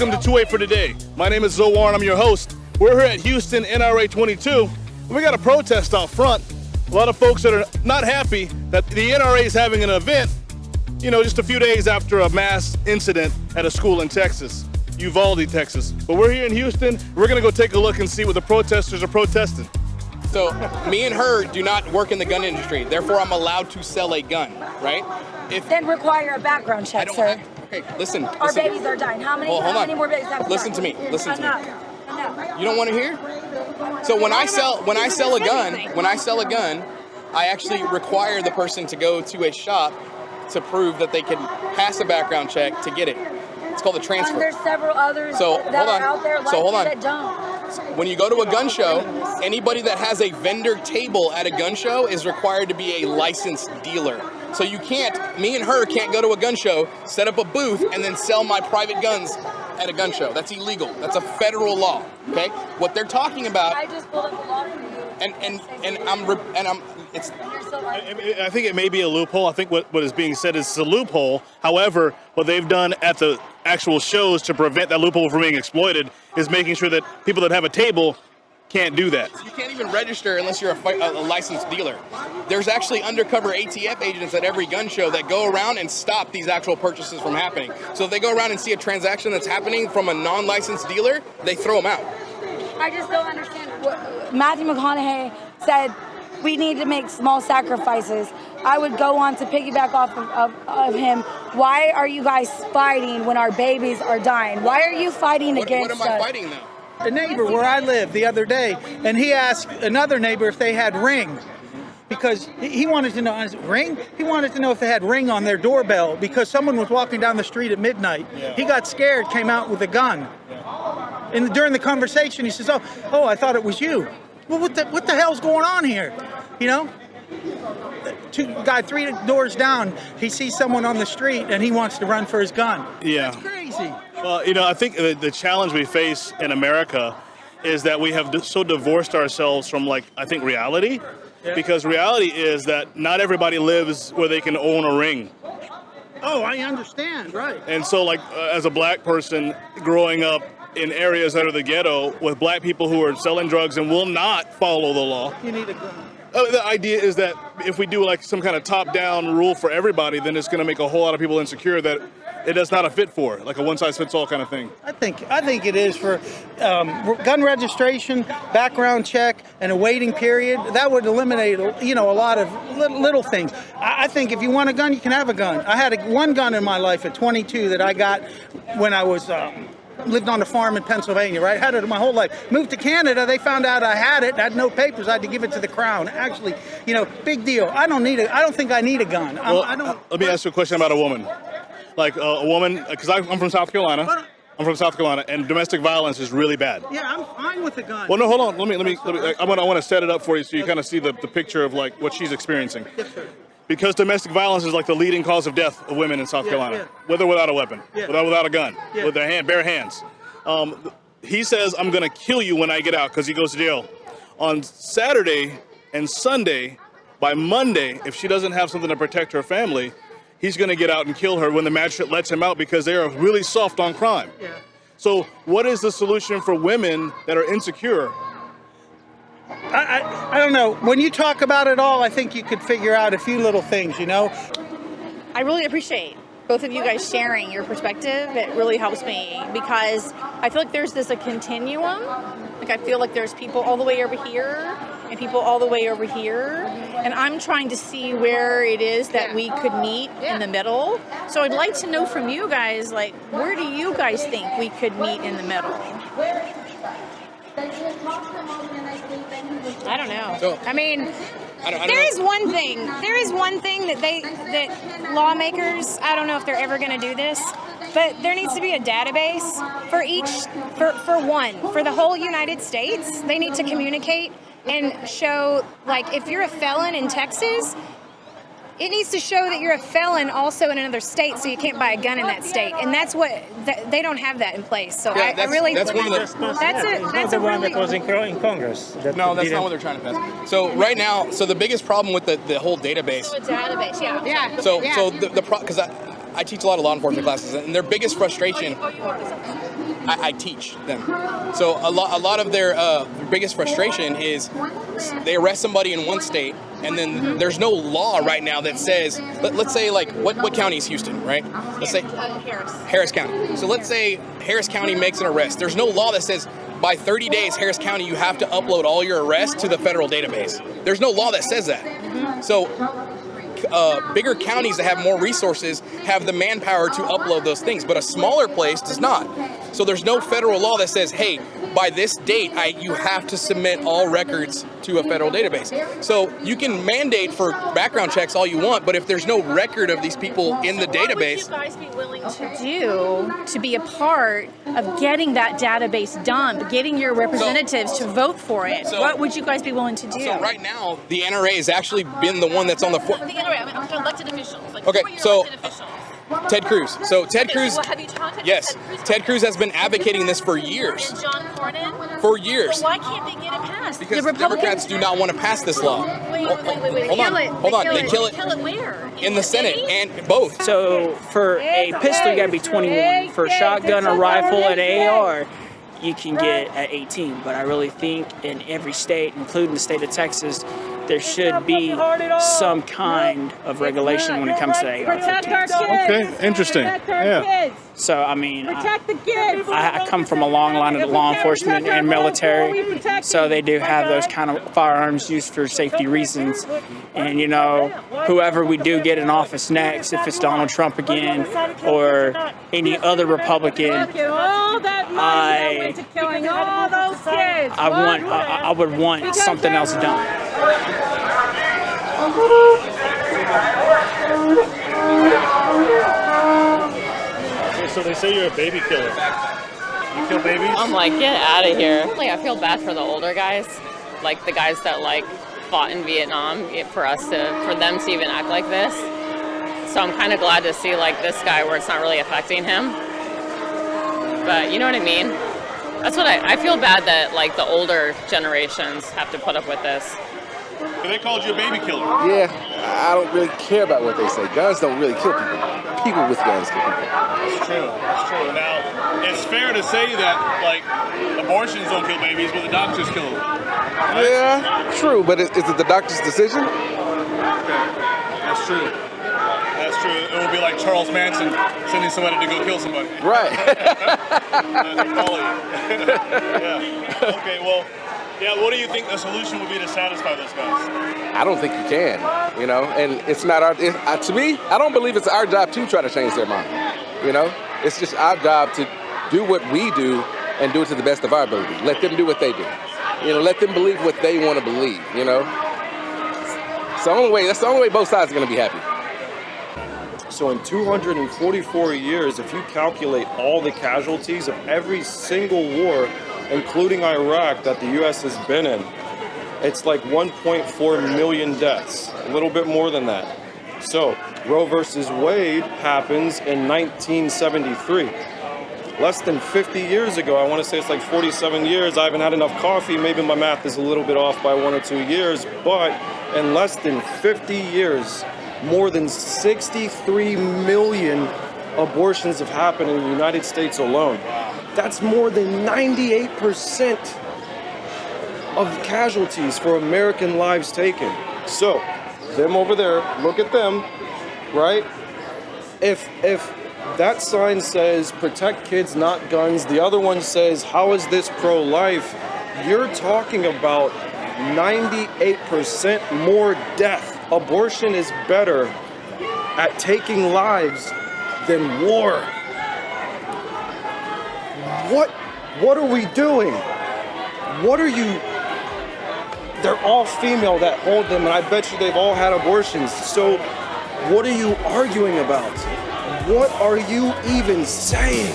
welcome to 2A for Today. My name is Zoe Warren, I'm your host. We're here at Houston NRA 22, and we got a protest out front. A lot of folks that are not happy that the NRA is having an event, just a few days after a mass incident at a school in Texas, Uvalde, Texas. But we're here in Houston, we're gonna go take a look and see what the protesters are protesting. So me and her do not work in the gun industry, therefore I'm allowed to sell a gun, right? Then require a background check, sir. Okay, listen. Our babies are dying. How many more babies have we Listen got? to me. Listen to me. Enough. You don't want to hear? So when I sell a gun, I actually require the person to go to a shop to prove that they can pass a background check to get it. It's called a transfer. And there's several others that are out there that don't. When you go to a gun show, anybody that has a vendor table at a gun show is required to be a licensed dealer. So me and her can't go to a gun show, set up a booth, and then sell my private guns at a gun show. That's illegal. That's a federal law. Okay? What they're talking about. I just pulled up the law for you. I think it may be a loophole. I think what is being said is a loophole. However, what they've done at the actual shows to prevent that loophole from being exploited is making sure that people that have a table can't do that. You can't even register unless you're a licensed dealer. There's actually undercover ATF agents at every gun show that go around and stop these actual purchases from happening. So if they go around and see a transaction that's happening from a non-licensed dealer, they throw them out. I just don't understand. Matthew McConaughey said we need to make small sacrifices. I would go on to piggyback off of him. Why are you guys fighting when our babies are dying? Why are you fighting against us? What am I fighting though? A neighbor where I live the other day, and he asked another neighbor if they had Ring, because he wanted to know, Ring? He wanted to know if they had Ring on their doorbell because someone was walking down the street at midnight. Yeah. He got scared, came out with a gun. Yeah. And during the conversation, he says, oh, I thought it was you. Well, what the hell's going on here? Guy 3 doors down, he sees someone on the street and he wants to run for his gun. Yeah. That's crazy. Well, I think the challenge we face in America is that we have so divorced ourselves from, reality. Yeah. Because reality is that not everybody lives where they can own a ring. Oh, I understand, right. And so, as a black person growing up in areas that are the ghetto with black people who are selling drugs and will not follow the law. You need a gun. The idea is that if we do some kind of top-down rule for everybody, then it's going to make a whole lot of people insecure that it is not a fit for, like a one-size-fits-all kind of thing. I think it is for gun registration, background check, and a waiting period. That would eliminate, a lot of little things. I think if you want a gun, you can have a gun. I had one gun in my life at 22 that I got when I was lived on a farm in Pennsylvania, right? Had it my whole life. Moved to Canada, they found out I had it, had no papers, I had to give it to the Crown. Actually, big deal. I don't think I need a gun. Let me ask you a question about a woman. A woman, because I'm from South Carolina. And domestic violence is really bad. Yeah, I'm fine with the gun. Well, no, hold on. Let me. I want to set it up for you so you kind of see the picture of what she's experiencing. Yes, sir. Because domestic violence is the leading cause of death of women in South Carolina, with or without a weapon, without a gun, with their bare hands. He says, I'm going to kill you when I get out because he goes to jail. On Saturday and Sunday, by Monday, if she doesn't have something to protect her family, he's going to get out and kill her when the magistrate lets him out because they are really soft on crime. Yeah. So what is the solution for women that are insecure? I don't know. When you talk about it all, I think you could figure out a few little things, I really appreciate both of you guys sharing your perspective. It really helps me because I feel like there's a continuum. I feel like there's people all the way over here and people all the way over here. And I'm trying to see where it is that we could meet in the middle. So I'd like to know from you guys, where do you guys think we could meet in the middle? I don't know. So, there is one thing. There is one thing that lawmakers, I don't know if they're ever going to do this, but there needs to be a database for the whole United States. They need to communicate and show, if you're a felon in Texas, it needs to show that you're a felon also in another state, so you can't buy a gun in that state. And that's what they don't have that in place. So I really that's one of the that's one that was in Congress. No, that's not what they're trying to pass. So right now, the biggest problem with the whole database. So a database, yeah. So the because I teach a lot of law enforcement classes, and their biggest frustration. I teach them. So a lot of their biggest frustration is they arrest somebody in one state, and then there's no law right now that says, let's say like what county is Houston, right? Let's say Harris County. So let's say Harris County makes an arrest. There's no law that says by 30 days, Harris County, you have to upload all your arrests to the federal database. There's no law that says that. So bigger counties that have more resources have the manpower to upload those things, but a smaller place does not. So there's no federal law that says, hey, by this date, you have to submit all records to a federal database. So you can mandate for background checks all you want, but if there's no record of these people in the database. What would you guys be willing to do to be a part of getting that database done, getting your representatives to vote for it? What would you guys be willing to do? So right now, the NRA has actually been the one that's on the The NRA, I mean, I'm talking elected officials. Like, okay, who are your so elected officials? Ted Cruz. So Ted Cruz. Well, have you contacted Yes, Ted Cruz? Ted Cruz has been advocating this for years. And John Cornyn? For years. Well, why can't they get it passed? Because the Democrats do not want to pass this law. Wait. Hold on. They kill it They kill it where? in the Senate and both. So for a pistol, you gotta be 21. For a shotgun, a rifle, and an AR, you can get at 18. But I really think in every state, including the state of Texas, there should be some kind of regulation when it comes to AR-15s. Okay, interesting. Yeah. So, I mean, I come from a long line of law enforcement and military, so they do have those kind of firearms used for safety reasons. And, you know, whoever we do get in office next, if it's Donald Trump again or any other Republican, I would want something else done. So they say you're a baby killer. You kill babies? I'm like, get out of here. Like, I feel bad for the older guys, like the guys that like fought in Vietnam, for them to even act like this. So I'm kind of glad to see like this guy where it's not really affecting him. But you know what I mean? That's what I feel bad that like the older generations have to put up with this. They called you a baby killer. Yeah, I don't really care about what they say. Guns don't really kill people. People with guns kill people. That's true. That's true. Now, it's fair to say that, like, abortions don't kill babies, but the doctors kill them. Right? Yeah, true, but is it the doctor's decision? Okay. That's true. That's true. It would be like Charles Manson sending somebody to go kill somebody. Right. Yeah. Okay, well, yeah, what do you think the solution would be to satisfy those guys? I don't think you can, you know, and it's not to me, I don't believe it's our job to try to change their mind, you know? It's just our job to do what we do and do it to the best of our ability. Let them do what they do. You know, let them believe what they want to believe, you know? It's the only way, that's the only way both sides are going to be happy. So in 244 years, if you calculate all the casualties of every single war, including Iraq, that the U.S. has been in, it's like 1.4 million deaths, a little bit more than that. So Roe versus Wade happens in 1973. Less than 50 years ago, I want to say it's like 47 years. I haven't had enough coffee. Maybe my math is a little bit off by 1 or 2 years, but in less than 50 years, more than 63 million abortions have happened in the United States alone. That's more than 98% of casualties for American lives taken. So, them over there, look at them, right? If that sign says protect kids, not guns, the other one says how is this pro-life, you're talking about 98% more death. Abortion is better at taking lives than war. What are we doing? What are you? They're all female that hold them, and I bet you they've all had abortions. So what are you arguing about? What are you even saying?